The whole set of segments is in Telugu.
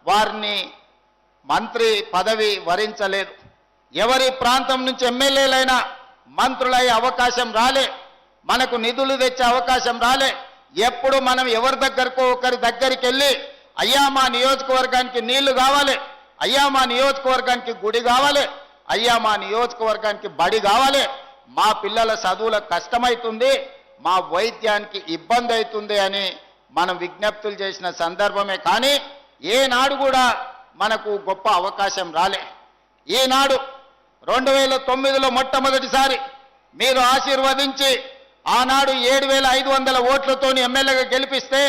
వారిని మంత్రి పదవి వరించలేదు. ఎవరి ప్రాంతం నుంచి ఎమ్మెల్యేలైనా మంత్రులయ్యే అవకాశం రాలే, మనకు నిధులు తెచ్చే అవకాశం రాలే. ఎప్పుడు మనం ఎవరి దగ్గరకో ఒకరి దగ్గరికి వెళ్ళి అయ్యా మా నియోజకవర్గానికి నీళ్లు కావాలి, అయ్యా మా నియోజకవర్గానికి గుడి కావాలి, అయ్యా మా నియోజకవర్గానికి బడి కావాలి, మా పిల్లల చదువులకు కష్టమవుతుంది, మా వైద్యానికి ఇబ్బంది అవుతుంది అని మనం విజ్ఞప్తులు చేసిన సందర్భమే. కానీ ఏనాడు కూడా మనకు గొప్ప అవకాశం రాలే. ఈనాడు 2009లో మొట్టమొదటిసారి మీరు ఆశీర్వదించి ఆనాడు 7500 ఓట్లతో ఎమ్మెల్యేగా గెలిపిస్తే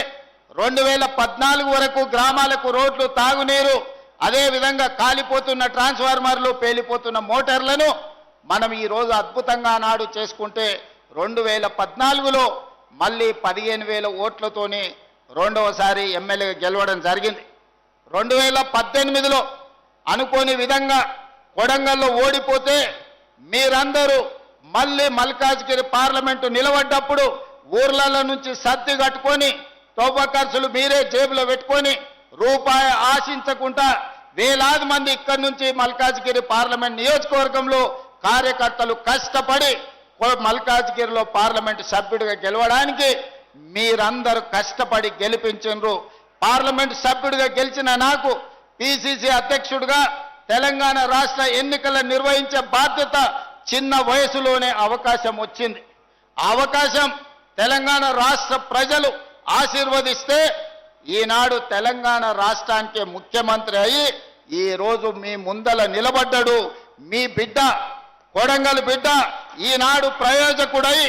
2014 వరకు గ్రామాలకు రోడ్లు, తాగునీరు, అదేవిధంగా కాలిపోతున్న ట్రాన్స్ఫార్మర్లు, పేలిపోతున్న మోటార్లను మనం ఈరోజు అద్భుతంగా నాడు చేసుకుంటే 2014లో మళ్ళీ 15000 ఓట్లతోని రెండవసారి ఎమ్మెల్యేగా గెలవడం జరిగింది. 2018లో అనుకోని విధంగా కొడంగల్లో ఓడిపోతే మీరందరూ మళ్ళీ మల్కాజ్గిరి పార్లమెంటు నిలబడ్డప్పుడు ఊర్లలో నుంచి సర్ది కట్టుకొని తోప ఖర్చులు మీరే జేబులో పెట్టుకొని రూపాయి ఆశించకుండా వేలాది మంది ఇక్కడి నుంచి మల్కాజ్గిరి పార్లమెంట్ నియోజకవర్గంలో కార్యకర్తలు కష్టపడి మల్కాజ్గిరిలో పార్లమెంటు సభ్యుడిగా గెలవడానికి మీరందరూ కష్టపడి గెలిపించారు. పార్లమెంటు సభ్యుడిగా గెలిచిన నాకు పిసిసి అధ్యక్షుడిగా తెలంగాణ రాష్ట్ర ఎన్నికలు నిర్వహించే బాధ్యత చిన్న వయసులోనే అవకాశం వచ్చింది. ఆ అవకాశం తెలంగాణ రాష్ట్ర ప్రజలు ఆశీర్వదిస్తే ఈనాడు తెలంగాణ రాష్ట్రానికి ముఖ్యమంత్రి అయి ఈరోజు మీ ముందల నిలబడ్డాడు. మీ బిడ్డ, కొడంగల్ బిడ్డ ఈనాడు ప్రయోజకుడై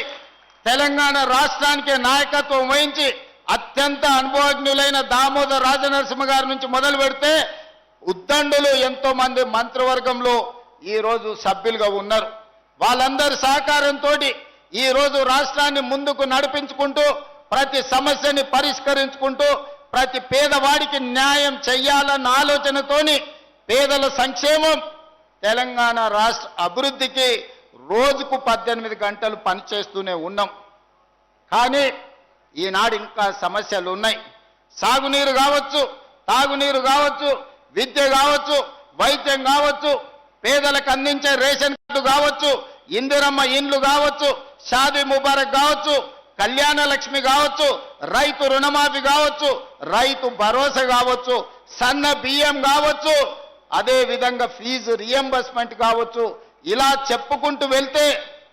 తెలంగాణ రాష్ట్రానికి నాయకత్వం వహించి అత్యంత అనుభవజ్ఞులైన దామోదర్ రాజనరసింహ గారి నుంచి మొదలు పెడితే ఉద్దండులు ఎంతో మంది మంత్రివర్గంలో ఈరోజు సభ్యులుగా ఉన్నారు. వాళ్ళందరి సహకారంతో ఈరోజు రాష్ట్రాన్ని ముందుకు నడిపించుకుంటూ ప్రతి సమస్యని పరిష్కరించుకుంటూ ప్రతి పేదవాడికి న్యాయం చెయ్యాలన్న ఆలోచనతోని పేదల సంక్షేమం, తెలంగాణ రాష్ట్ర అభివృద్ధికి రోజుకు 18 గంటలు పనిచేస్తూనే ఉన్నాం. కానీ ఈనాడు ఇంకా సమస్యలు ఉన్నాయి. సాగునీరు కావచ్చు, తాగునీరు కావచ్చు, విద్య కావచ్చు, వైద్యం కావచ్చు, పేదలకు అందించే రేషన్ కార్డు కావచ్చు, ఇందిరమ్మ ఇండ్లు కావచ్చు, షాదీ ముబారక్ కావచ్చు, కళ్యాణ లక్ష్మి కావచ్చు, రైతు రుణమాఫీ కావచ్చు, రైతు భరోసా కావచ్చు, సన్న బియ్యం కావచ్చు, అదే విధంగా ఫీజు రియంబర్స్మెంట్ కావచ్చు. ఇలా చెప్పుకుంటూ వెళ్తే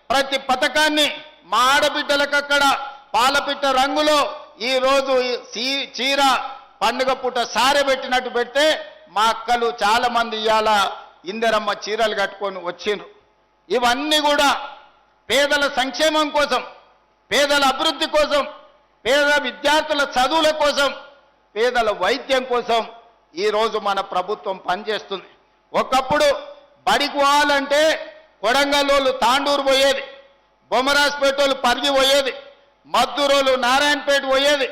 ప్రతి పథకాన్ని మా ఆడబిడ్డలకు అక్కడ పాలపిట్ట రంగులో ఈరోజు చీర పండుగ పూట సారె పెట్టినట్టు పెడితే మా అక్కలు చాలా మంది ఇవాళ ఇందిరమ్మ చీరలు కట్టుకొని వచ్చిండ్రు. ఇవన్నీ కూడా పేదల సంక్షేమం కోసం, పేదల అభివృద్ధి కోసం, పేద విద్యార్థుల చదువుల కోసం, పేదల వైద్యం కోసం ఈరోజు మన ప్రభుత్వం పనిచేస్తుంది. ఒకప్పుడు బడికి పోవాలంటే కొడంగల్లోళ్ళు తాండూరు పోయేది, బొమ్మరాజ్పేటోళ్ళు పరిగి పోయేది, మద్దూరోళ్ళు నారాయణపేట పోయేది,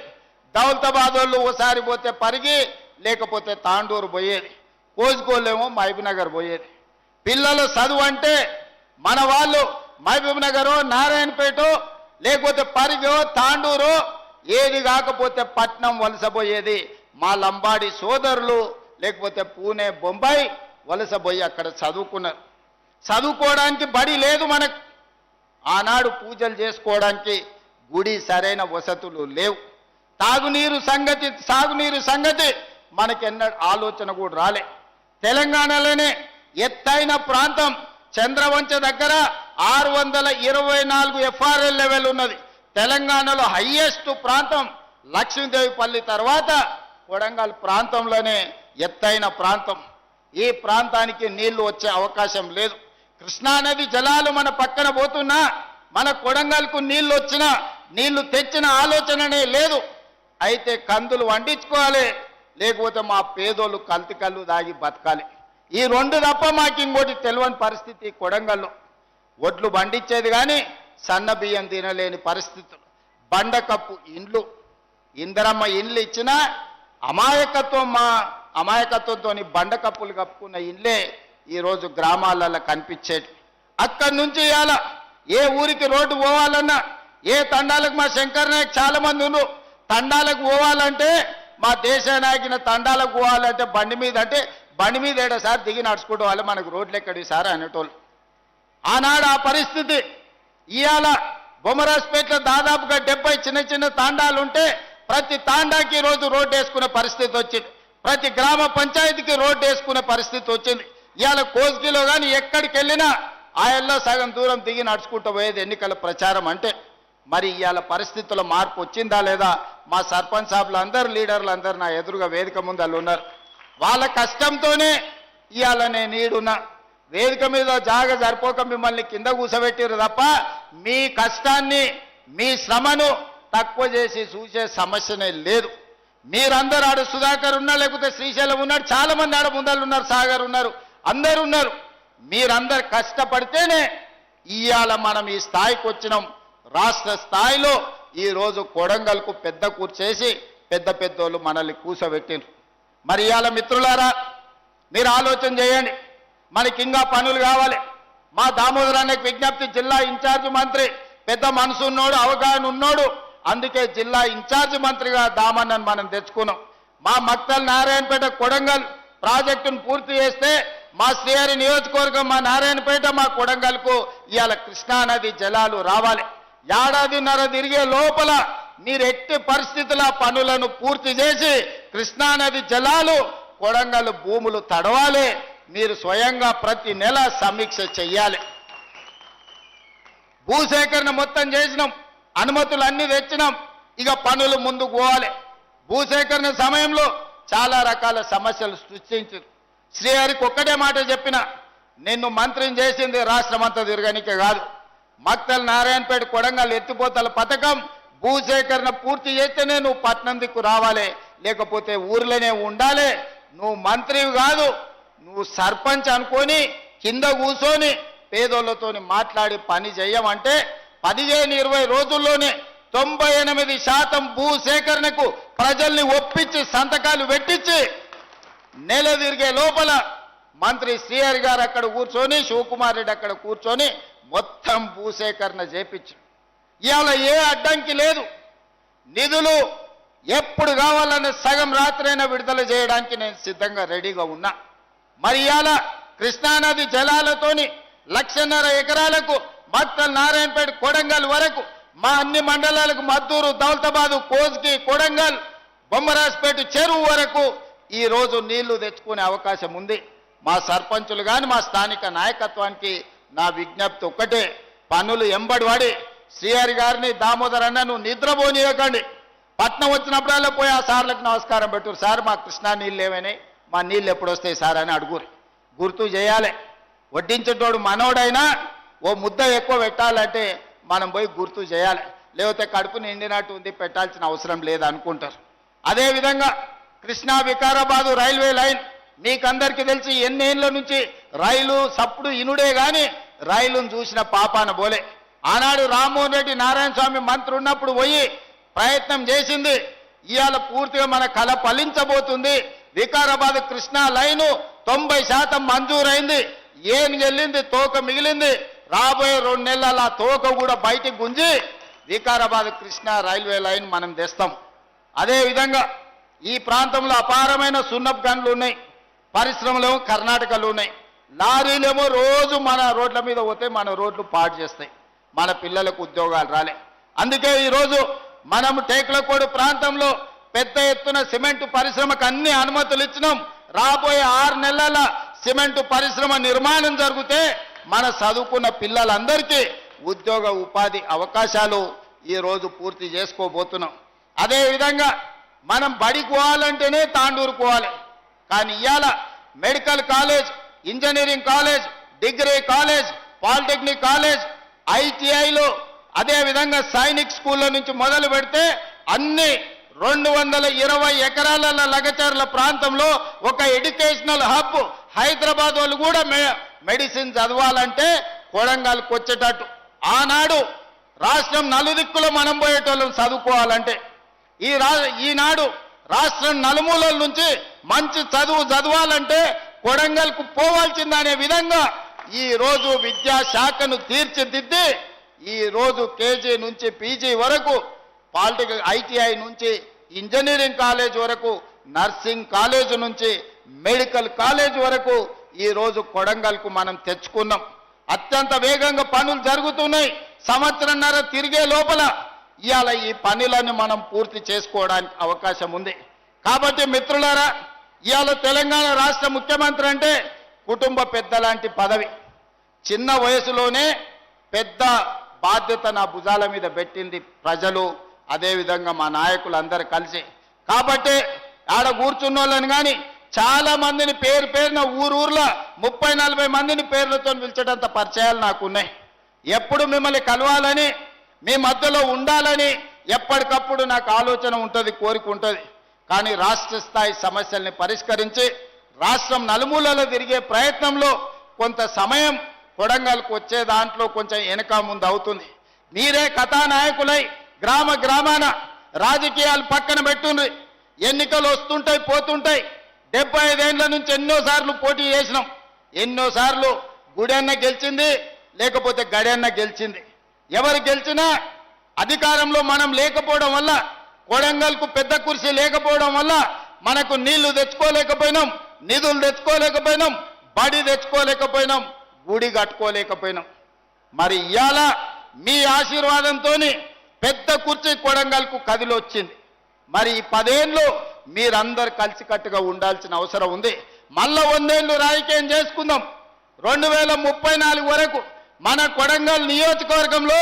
దౌలతాబాద్ వాళ్ళు ఓసారి పోతే పరిగి లేకపోతే తాండూరు పోయేది, కోజికోళ్ళేమో మహబూబ్నగర్ పోయేది. పిల్లలు చదువు అంటే మన వాళ్ళు మహబూబ్నగరో నారాయణపేటో లేకపోతే పరిగో తాండూరు ఏది కాకపోతే పట్నం వలసపోయేది. మా లంబాడి సోదరులు లేకపోతే పూణే, బొంబాయి వలసపోయి అక్కడ చదువుకున్నారు. చదువుకోవడానికి బడి లేదు మనకు. ఆనాడు పూజలు చేసుకోవడానికి గుడి సరైన వసతులు లేవు. సాగునీరు సంగతి మనకెన్నడూ ఆలోచన కూడా రాలే. తెలంగాణలోనే ఎత్తైన ప్రాంతం చంద్రవంచ దగ్గర 624 FRL లెవెల్ ఉన్నది. తెలంగాణలో హైయెస్ట్ ప్రాంతం లక్ష్మీదేవిపల్లి తర్వాత కొడంగల్ ప్రాంతంలోనే ఎత్తైన ప్రాంతం. ఈ ప్రాంతానికి నీళ్లు వచ్చే అవకాశం లేదు. కృష్ణానది జలాలు మన పక్కన పోతున్నా మన కొడంగల్కు నీళ్లు వచ్చినా నీళ్లు తెచ్చిన ఆలోచననే లేదు. అయితే కందులు వండించుకోవాలి, లేకపోతే మా పేదోళ్ళు కల్తీ కళ్ళు దాగి బతకాలి. ఈ రెండు తప్ప మాకు ఇంకోటి తెలియని పరిస్థితి. కొడంగల్లో ఒడ్లు పండించేది కానీ సన్న బియ్యం తినలేని పరిస్థితులు. బండకప్పు ఇండ్లు, ఇందిరమ్మ ఇండ్లు ఇచ్చినా అమాయకత్వంతో బండకప్పులు కప్పుకున్న ఇండ్లే ఈరోజు గ్రామాలలో కనిపించేది. అక్కడి నుంచి ఇవాళ ఏ ఊరికి రోడ్డు పోవాలన్నా, ఏ తండాలకు మా శంకర్ నాయక్ చాలా మంది ఉన్నారు, తండాలకు పోవాలంటే మా దేశ నాయకుని తండాలకు పోవాలంటే బండి మీద అంటే బండి మీద ఏడో సార్ దిగి నడుచుకుంటూ వాళ్ళు మనకు రోడ్లు ఎక్కడి సార్ అనేటోళ్ళు. ఆనాడు ఆ పరిస్థితి. ఇవాళ బొమ్మరాజ్పేటలో దాదాపుగా 70 చిన్న చిన్న తాండాలు ఉంటే ప్రతి తాండాకి రోజు రోడ్డు వేసుకునే పరిస్థితి వచ్చింది. ప్రతి గ్రామ పంచాయతీకి రోడ్డు వేసుకునే పరిస్థితి వచ్చింది. ఇవాళ కోస్గిలో కానీ ఎక్కడికి వెళ్ళినా ఆయల్లో సగం దూరం దిగి నడుచుకుంటూ పోయేది ఎన్నికల ప్రచారం అంటే. మరి ఇవాళ పరిస్థితుల మార్పు వచ్చిందా లేదా? మా సర్పంచ్ సాబులు అందరు లీడర్లు అందరు నా ఎదురుగా వేదిక ముందు వాళ్ళు ఉన్నారు. వాళ్ళ కష్టంతోనే ఇవాళ నేను ఈడున్నా. వేదిక మీద జాగ సరిపోక మిమ్మల్ని కింద కూర్చోబెట్టారు తప్ప మీ కష్టాన్ని మీ శ్రమను తక్కువ చేసి చూసే సమస్యనే లేదు. మీరందరూ ఆడు సుధాకర్ ఉన్నా లేకపోతే శ్రీశైలం ఉన్నాడు, చాలా మంది ఆడ ముందలు ఉన్నారు, సాగర్ ఉన్నారు, అందరు ఉన్నారు. మీరందరు కష్టపడితేనే ఇవాళ మనం ఈ స్థాయికి వచ్చినాం. రాష్ట్ర స్థాయిలో ఈరోజు కొడంగల్కు పెద్ద కూర్చేసి పెద్ద పెద్దోళ్ళు మనల్ని కూర్చోబెట్టిండ్రు. మరి ఇవాళ మిత్రులారా మీరు ఆలోచన చేయండి, మనకి ఇంకా పనులు కావాలి. మా దామోదరానికి విజ్ఞప్తి, జిల్లా ఇన్ఛార్జి మంత్రి పెద్ద మనసు ఉన్నోడు, అవగాహన ఉన్నోడు, అందుకే జిల్లా ఇన్ఛార్జి మంత్రిగా దామన్నను మనం తెచ్చుకున్నాం. మా మక్తల్ నారాయణపేట కొడంగల్ ప్రాజెక్టును పూర్తి చేస్తే మా శ్రీహరి నియోజకవర్గం, మా నారాయణపేట, మా కొడంగల్కు ఇవాళ కృష్ణానది జలాలు రావాలి. ఏడాదిన్నర తిరిగే లోపల మీరు ఎట్టి పరిస్థితుల పనులను పూర్తి చేసి కృష్ణానది జలాలు కొడంగల్ భూములు తడవాలి. మీరు స్వయంగా ప్రతి నెల సమీక్ష చెయ్యాలి. భూసేకరణ మొత్తం చేసినాం, అనుమతులు అన్ని తెచ్చినాం, ఇక పనులు ముందుకు పోవాలి. భూసేకరణ సమయంలో చాలా రకాల సమస్యలు సృష్టించారు. శ్రీహరికి ఒక్కటే మాట చెప్పిన, నిన్ను మంత్రిని చేసింది రాష్ట్రమంతా తిరగనికే కాదు. మక్తల్ నారాయణపేట కొడంగల్ ఎత్తిపోతల పథకం భూసేకరణ పూర్తి చేస్తేనే నువ్వు పట్నం దిక్కు రావాలి, లేకపోతే ఊర్లోనే ఉండాలి. నువ్వు మంత్రివి కాదు, నువ్వు సర్పంచ్ అనుకొని కింద కూర్చొని పేదోళ్లతో మాట్లాడి పని చేయమంటే 15-20 రోజుల్లోనే 98% భూసేకరణకు ప్రజల్ని ఒప్పించి సంతకాలు పెట్టించి నెల తిరిగే లోపల మంత్రి శ్రీహరి గారు అక్కడ కూర్చొని, శివకుమార్ రెడ్డి అక్కడ కూర్చొని మొత్తం భూసేకరణ చేపించి ఇవాళ ఏ అడ్డంకి లేదు. నిధులు ఎప్పుడు కావాలనే సగం రాత్రైనా విడుదల చేయడానికి నేను సిద్ధంగా రెడీగా ఉన్నా. మరి ఇవాళ కృష్ణానది జలాలతోని 1.5 ఎకరాలకు మక్తల్ నారాయణపేట కొడంగల్ వరకు మా అన్ని మండలాలకు మద్దూరు, దౌలతాబాదు, కోస్గి, కొడంగల్, బొమ్మరాజ్పేట చెరువు వరకు ఈ రోజు నీళ్లు తెచ్చుకునే అవకాశం ఉంది. మా సర్పంచులు కానీ మా స్థానిక నాయకత్వానికి నా విజ్ఞప్తి ఒక్కటే, పనులు ఎంబడి శ్రీహరి గారిని, దామోదర్ అన్న నువ్వు నిద్రపోనీయకండి. పట్నం వచ్చినప్పుడల్లా పోయి ఆ సార్లకు నమస్కారం పెట్టురు, సార్ మా కృష్ణా నీళ్ళు ఏమైనాయి, మా నీళ్ళు ఎప్పుడు వస్తాయి సార్ అని అడుగురు. గుర్తు చేయాలి. వడ్డించేటోడు మనోడైనా ఓ ముద్ద ఎక్కువ పెట్టాలంటే మనం పోయి గుర్తు చేయాలి, లేకపోతే కడుపు నిండినట్టు ఉంది పెట్టాల్సిన అవసరం లేదు అనుకుంటారు. అదేవిధంగా కృష్ణా వికారాబాదు రైల్వే లైన్ మీకందరికీ తెలిసి ఎన్నేళ్ల నుంచి రైలు సప్పుడు ఇనుడే కానీ రైలును చూసిన పాపాన బోలే. ఆనాడు రామ్మోహన్ రెడ్డి నారాయణ స్వామి మంత్రి ఉన్నప్పుడు పోయి ప్రయత్నం చేసింది. ఇవాళ పూర్తిగా మన కళ ఫలించబోతుంది. వికారాబాద్ కృష్ణా లైను 90% మంజూరైంది. ఏం వెళ్ళింది, తోక మిగిలింది. రాబోయే 2 నెలల ఆ తోక కూడా బయటికి గుంజి వికారాబాద్ కృష్ణా రైల్వే లైన్ మనం తెస్తాం. అదేవిధంగా ఈ ప్రాంతంలో అపారమైన సున్నపు గనులు ఉన్నాయి, పరిశ్రమలేమో కర్ణాటకలో ఉన్నాయి. లారీలేమో రోజు మన రోడ్ల మీద పోతే మన రోడ్లు పాడు చేస్తాయి, మన పిల్లలకు ఉద్యోగాలు రాలే. అందుకే ఈరోజు మనం టేకులకోడు ప్రాంతంలో పెద్ద ఎత్తున సిమెంటు పరిశ్రమకు అన్ని అనుమతులు ఇచ్చినాం. రాబోయే 6 నెలల సిమెంటు పరిశ్రమ నిర్మాణం జరిగితే మన చదువుకున్న పిల్లలందరికీ ఉద్యోగ ఉపాధి అవకాశాలు ఈరోజు పూర్తి చేసుకోబోతున్నాం. అదేవిధంగా మనం బడికి పోవాలంటేనే తాండూరు పోవాలి, కానీ ఇవాళ medical college, engineering college, degree college, polytechnic college, ఐటీఐలో, అదేవిధంగా సైనిక్ స్కూళ్ళ నుంచి మొదలు పెడితే అన్ని 220 ఎకరాల లగచర్ల ప్రాంతంలో ఒక ఎడ్యుకేషనల్ హబ్. హైదరాబాద్ వాళ్ళు కూడా మెడిసిన్ చదవాలంటే కొడంగల్కి వచ్చేటట్టు. ఆనాడు రాష్ట్రం నలుదిక్కులో మనం పోయేటోళ్ళం చదువుకోవాలంటే, ఈనాడు రాష్ట్రం నలుమూలల నుంచి మంచి చదవాలంటే కొడంగల్కు పోవాల్సిందనే విధంగా ఈ రోజు విద్యాశాఖను తీర్చిదిద్ది ఈ రోజు కేజీ నుంచి పీజీ వరకు, పాలిటెక్నిక్, ఐటీఐ నుంచి ఇంజనీరింగ్ కాలేజ్ వరకు, నర్సింగ్ కాలేజ్ నుంచి మెడికల్ కాలేజ్ వరకు ఈరోజు కొడంగల్కు మనం తెచ్చుకున్నాం. అత్యంత వేగంగా పనులు జరుగుతున్నాయి. సంవత్సరంన్నర తిరిగే లోపల ఇవాళ ఈ పనులను మనం పూర్తి చేసుకోవడానికి అవకాశం ఉంది. కాబట్టి మిత్రులారా, ఇవాళ తెలంగాణ రాష్ట్ర ముఖ్యమంత్రి అంటే కుటుంబ పెద్ద లాంటి పదవి. చిన్న వయసులోనే పెద్ద బాధ్యత నా భుజాల మీద పెట్టింది ప్రజలు, అదేవిధంగా మా నాయకులందరూ కలిసి. కాబట్టి ఆడ కూర్చున్న వాళ్ళని కానీ చాలా మందిని పేరున ఊరూర్లో 30-40 మందిని పేర్లతో పిలిచేటంత పరిచయాలు నాకున్నాయి. ఎప్పుడు మిమ్మల్ని కలవాలని, మీ మధ్యలో ఉండాలని ఎప్పటికప్పుడు నాకు ఆలోచన ఉంటుంది, కోరిక ఉంటుంది. కానీ రాష్ట్ర స్థాయి సమస్యల్ని పరిష్కరించి రాష్ట్రం నలుమూలలో తిరిగే ప్రయత్నంలో కొంత సమయం కొడంగల్కు వచ్చే దాంట్లో కొంచెం వెనక ముందు అవుతుంది. మీరే కథానాయకులై గ్రామాన రాజకీయాలు పక్కన పెట్టుండ్రి. ఎన్నికలు వస్తుంటాయి, పోతుంటాయి. 75 ఏళ్ల నుంచి ఎన్నోసార్లు పోటీ చేసినాం. ఎన్నోసార్లు గుడెన్న గెలిచింది, లేకపోతే గడెన్న గెలిచింది. ఎవరు గెలిచినా అధికారంలో మనం లేకపోవడం వల్ల, కొడంగల్కు పెద్ద కుర్చీ లేకపోవడం వల్ల మనకు నీళ్లు తెచ్చుకోలేకపోయినాం, నిధులు తెచ్చుకోలేకపోయినాం, బడి తెచ్చుకోలేకపోయినాం, గుడి కట్టుకోలేకపోయినాం. మరి ఇవాళ మీ ఆశీర్వాదంతో పెద్ద కుర్చీ కొడంగల్కు కదిలొచ్చింది. మరి ఈ 10 ఏళ్ళు మీరందరూ కలిసికట్టుగా ఉండాల్సిన అవసరం ఉంది. మళ్ళా 100 ఏళ్ళు రాజకీయం చేసుకుందాం. 2034 వరకు మన కొడంగల్ నియోజకవర్గంలో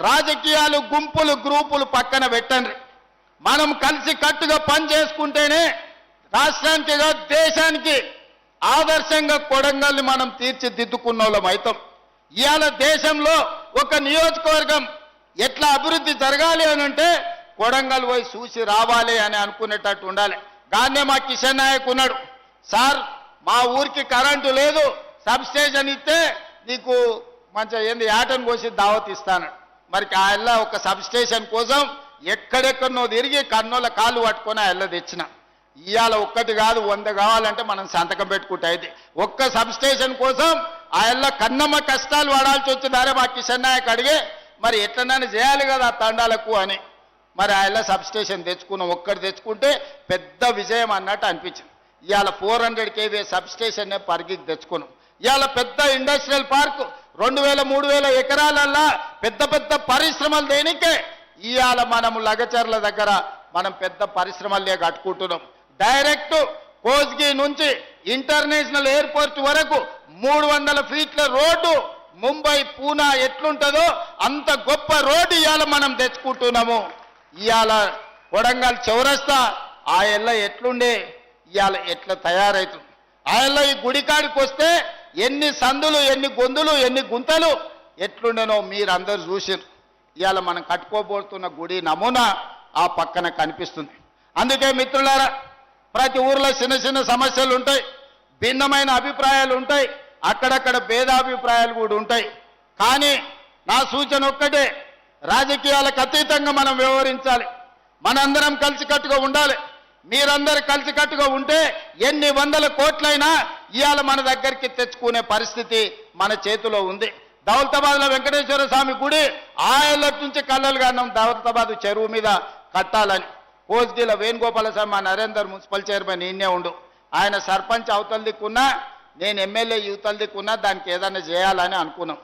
రాజకీయాలు, గుంపులు, గ్రూపులు పక్కన పెట్టండి. మనం కలిసి కట్టుగా పని చేసుకుంటేనే రాష్ట్రానికి దేశానికి ఆదర్శంగా కొడంగల్ని మనం తీర్చిదిద్దుకున్న వాళ్ళం అవుతాం. ఇవాళ దేశంలో ఒక నియోజకవర్గం ఎట్లా అభివృద్ధి జరగాలి అని అంటే కొడంగల్ పోయి చూసి రావాలి అని అనుకునేటట్టు ఉండాలి. గానే మా కిషన్ నాయక్ ఉన్నాడు, సార్ మా ఊరికి కరెంటు లేదు, సబ్ స్టేషన్ ఇస్తే నీకు మంచిగా ఏంది ఆటను కోసి దావత్ ఇస్తాను. మరి ఆయన ఒక సబ్ స్టేషన్ కోసం ఎక్కడెక్కడనో తిరిగి కన్నోళ్ళ కాళ్ళు పట్టుకొని ఆయన తెచ్చిన. ఇవాళ ఒక్కటి కాదు 100 కావాలంటే మనం సంతకం పెట్టుకుంటే అయితే ఒక్క సబ్ స్టేషన్ కోసం ఆయన కన్నమ్మ కష్టాలు పడాల్సి వచ్చిందారే మా కిషన్ నాయక్ అడిగే మరి ఎట్లనైనా చేయాలి కదా ఆ తండాలకు అని. మరి ఆయన సబ్ స్టేషన్ తెచ్చుకున్నాం. ఒక్కటి తెచ్చుకుంటే పెద్ద విజయం అన్నట్టు అనిపించింది. ఇవాళ 400 kV సబ్ స్టేషన్ పరిగికి తెచ్చుకున్నాం. ఇవాళ పెద్ద ఇండస్ట్రియల్ పార్క్ 2000-3000 ఎకరాలల్లా పెద్ద పరిశ్రమలు దేనికే ఇవాళ మనము లగచర్ల దగ్గర మనం పెద్ద పరిశ్రమలే కట్టుకుంటున్నాం. డైరెక్ట్ కోస్గి నుంచి ఇంటర్నేషనల్ ఎయిర్పోర్ట్ వరకు 300 ఫీట్ల రోడ్డు ముంబై, పూనా ఎట్లుంటుందో అంత గొప్ప రోడ్డు ఇవాళ మనం తెచ్చుకుంటున్నాము. ఇవాళ కొడంగల్ చౌరస్తా ఆ ఎల్ల ఎట్లుండే ఇవాళ ఎట్లా తయారవుతుంది. ఆ ఎల్ల ఈ గుడికాడికి వస్తే ఎన్ని సందులు, ఎన్ని గొంతులు, ఎన్ని గుంతలు ఎట్లుండేనో మీరందరూ చూసారు. ఇవాళ మనం కట్టుకోబోతున్న గుడి నమూనా ఆ పక్కన కనిపిస్తుంది. అందుకే మిత్రులారా, ప్రతి ఊర్లో చిన్న సమస్యలు ఉంటాయి, భిన్నమైన అభిప్రాయాలు ఉంటాయి, అక్కడక్కడ భేదాభిప్రాయాలు కూడా ఉంటాయి. కానీ నా సూచన ఒక్కటే, రాజకీయాలకు అతీతంగా మనం వ్యవహరించాలి. మనందరం కలిసికట్టుగా ఉండాలి. మీరందరూ కలిసికట్టుగా ఉంటే ఎన్ని 100 కోట్లైనా ఇవాళ మన దగ్గరికి తెచ్చుకునే పరిస్థితి మన చేతిలో ఉంది. దౌలతాబాద్లో వెంకటేశ్వర స్వామి గుడి ఆయల నుంచి కళ్ళలు కాన్నాం దౌలతాబాద్ చెరువు మీద కట్టాలని. కోస్గిల వేణుగోపాల స్వామి మా నరేందర్ మున్సిపల్ చైర్మన్ ఈయనే ఉండు. ఆయన సర్పంచ్ అవతల దిక్కున్నా, నేను ఎమ్మెల్యే యువతల దిక్కున్నా దానికి ఏదైనా చేయాలని అనుకున్నాం.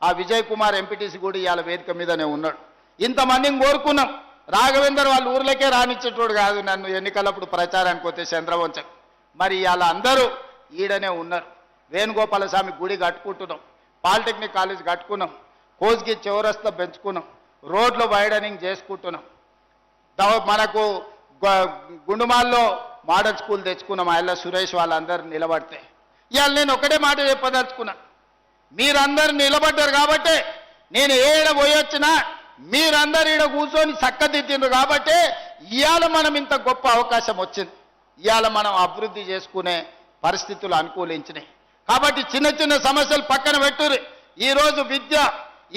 ఆ విజయ్ కుమార్ ఎంపీటీసీ కూడా ఇవాళ వేదిక మీదనే ఉన్నాడు. ఇంతమందిని కోరుకున్నాం. రాఘవేందర్ వాళ్ళ ఊర్లకే రానిచ్చేటోడు కాదు నన్ను ఎన్నికలప్పుడు ప్రచారానికి పోతే చంద్రవంశం. మరి ఇవాళ అందరూ ఈడనే ఉన్నారు. వేణుగోపాల స్వామి గుడి కట్టుకుంటున్నాం, పాలిటెక్నిక్ కాలేజ్ కట్టుకున్నాం, కోస్గి చౌరస్తా పెంచుకున్నాం, రోడ్లు వైడనింగ్ చేసుకుంటున్నాం. మనకు గుండుమాల్లో మోడల్ స్కూల్ తెచ్చుకున్నాం. ఆయన సురేష్ వాళ్ళందరూ నిలబడితే ఇవాళ నేను ఒకటే మాట చెప్పదలుచుకున్నా, మీరందరూ నిలబడ్డారు కాబట్టి నేను ఏడ పోయొచ్చినా మీరందరూ ఈడ కూర్చొని చక్కదిద్దిండ్రు కాబట్టి ఇవాళ మనం ఇంత గొప్ప అవకాశం వచ్చింది. ఇవాళ మనం అభివృద్ధి చేసుకునే పరిస్థితులు అనుకూలించినాయి. కాబట్టి చిన్న సమస్యలు పక్కన పెట్టుర్రి. ఈరోజు విద్య,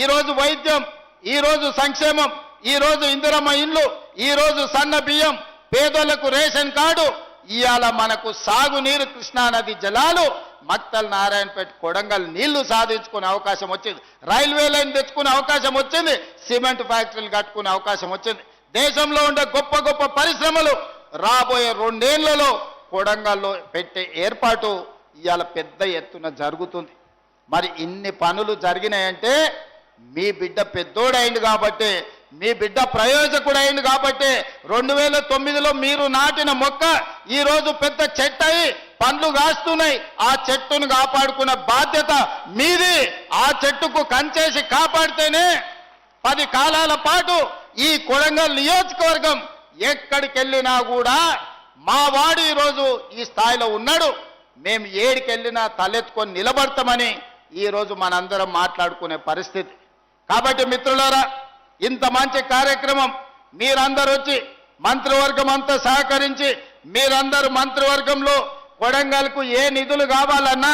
ఈరోజు వైద్యం, ఈరోజు సంక్షేమం, ఈరోజు ఇందిరమ్మ ఇండ్లు, ఈరోజు సన్న బియ్యం, పేదలకు రేషన్ కార్డు, ఇవాళ మనకు సాగునీరు, కృష్ణానది జలాలు, మక్తల్, నారాయణపేట, కొడంగల్ నీళ్లు సాధించుకునే అవకాశం వచ్చింది. రైల్వే లైన్ తెచ్చుకునే అవకాశం వచ్చింది. సిమెంట్ ఫ్యాక్టరీలు కట్టుకునే అవకాశం వచ్చింది. దేశంలో ఉండే గొప్ప గొప్ప పరిశ్రమలు రాబోయే 2 ఏళ్లలో కొడంగల్లో పెట్టే ఏర్పాటు ఇవాళ పెద్ద ఎత్తున జరుగుతుంది. మరి ఇన్ని పనులు జరిగినాయంటే మీ బిడ్డ పెద్దోడైంది కాబట్టి, మీ బిడ్డ ప్రయోజకుడైంది కాబట్టి 2009లో మీరు నాటిన మొక్క ఈరోజు పెద్ద చెట్టు అయి పండ్లు కాస్తున్నాయి. ఆ చెట్టును కాపాడుకున్న బాధ్యత మీది. ఆ చెట్టుకు కంచేసి కాపాడితేనే 10 కాలాల పాటు ఈ కొడంగల్ నియోజకవర్గం ఎక్కడికి వెళ్ళినా కూడా మా వాడు ఈరోజు ఈ స్థాయిలో ఉన్నాడు, మేము ఏడికెళ్ళినా తలెత్తుకొని నిలబడతామని ఈరోజు మనందరం మాట్లాడుకునే పరిస్థితి. కాబట్టి మిత్రులారా, ఇంత మంచి కార్యక్రమం మీరందరూ వచ్చి మంత్రివర్గం అంతా సహకరించి, మీరందరూ మంత్రివర్గంలో కొడంగల్కు ఏ నిధులు కావాలన్నా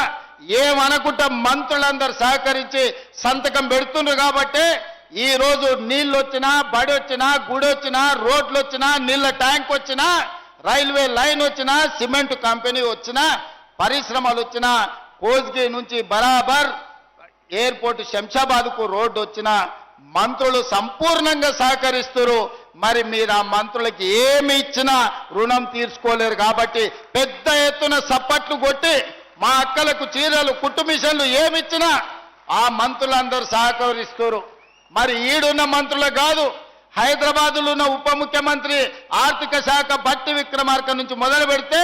ఏమనుకుంటా మంత్రులందరూ సహకరించి సంతకం పెడుతున్నారు. కాబట్టి ఈ రోజు నీళ్ళు వచ్చినా, బడి వచ్చినా, గుడి వచ్చినా, రోడ్లు వచ్చినా, నీళ్ళ ట్యాంక్ వచ్చినా, రైల్వే లైన్ వచ్చినా, సిమెంట్ కంపెనీ వచ్చినా, పరిశ్రమలు వచ్చినా, కోజ్గి నుంచి బరాబర్ ఎయిర్పోర్ట్ శంషాబాద్కు రోడ్డు వచ్చినా మంత్రులు సంపూర్ణంగా సహకరిస్తారు. మరి మీరు ఆ మంత్రులకి ఏమి ఇచ్చినా రుణం తీర్చుకోలేరు. కాబట్టి పెద్ద ఎత్తున సప్పట్లు కొట్టి మా అక్కలకు చీరలు, కుట్టు మిషన్లు ఏమిచ్చినా ఆ మంత్రులందరూ సహకరిస్తారు. మరి ఈడున్న మంత్రులకు కాదు, హైదరాబాద్లో ఉన్న ఉప ముఖ్యమంత్రి ఆర్థిక శాఖ బట్టి విక్రమార్క నుంచి మొదలు పెడితే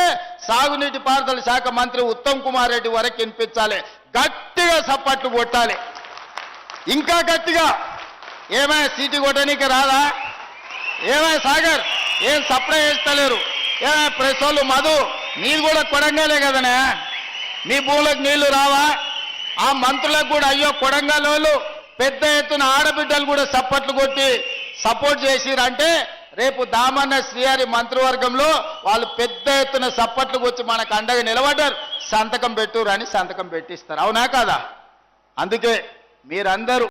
సాగునీటి పారుదల శాఖ మంత్రి ఉత్తమ్ కుమార్ రెడ్డి వరకు వినిపించాలి. గట్టిగా సప్పట్లు కొట్టాలి, ఇంకా గట్టిగా. ఏమైనా సీటు కొట్టడానికి రాదా? ఏమైనా సాగర్ ఏం సప్లై చేస్తలేరు? ఏమైనా ప్రెస్ వాళ్ళు మధు నీళ్ళు కూడా కొడంగలే కదనే, మీ భూములకు నీళ్లు రావా? ఆ మంత్రులకు కూడా అయ్యో కొడంగల్ వాళ్ళు పెద్ద ఎత్తున ఆడబిడ్డలు కూడా సప్పట్లు కొట్టి సపోర్ట్ చేసిరంటే రేపు దామన్న శ్రీహరి మంత్రివర్గంలో వాళ్ళు పెద్ద ఎత్తున సప్పట్లు వచ్చి మనకు అండగా నిలబడ్డారు, సంతకం పెట్టురు అని సంతకం పెట్టిస్తారు. అవునా కాదా? అందుకే మీరందరూ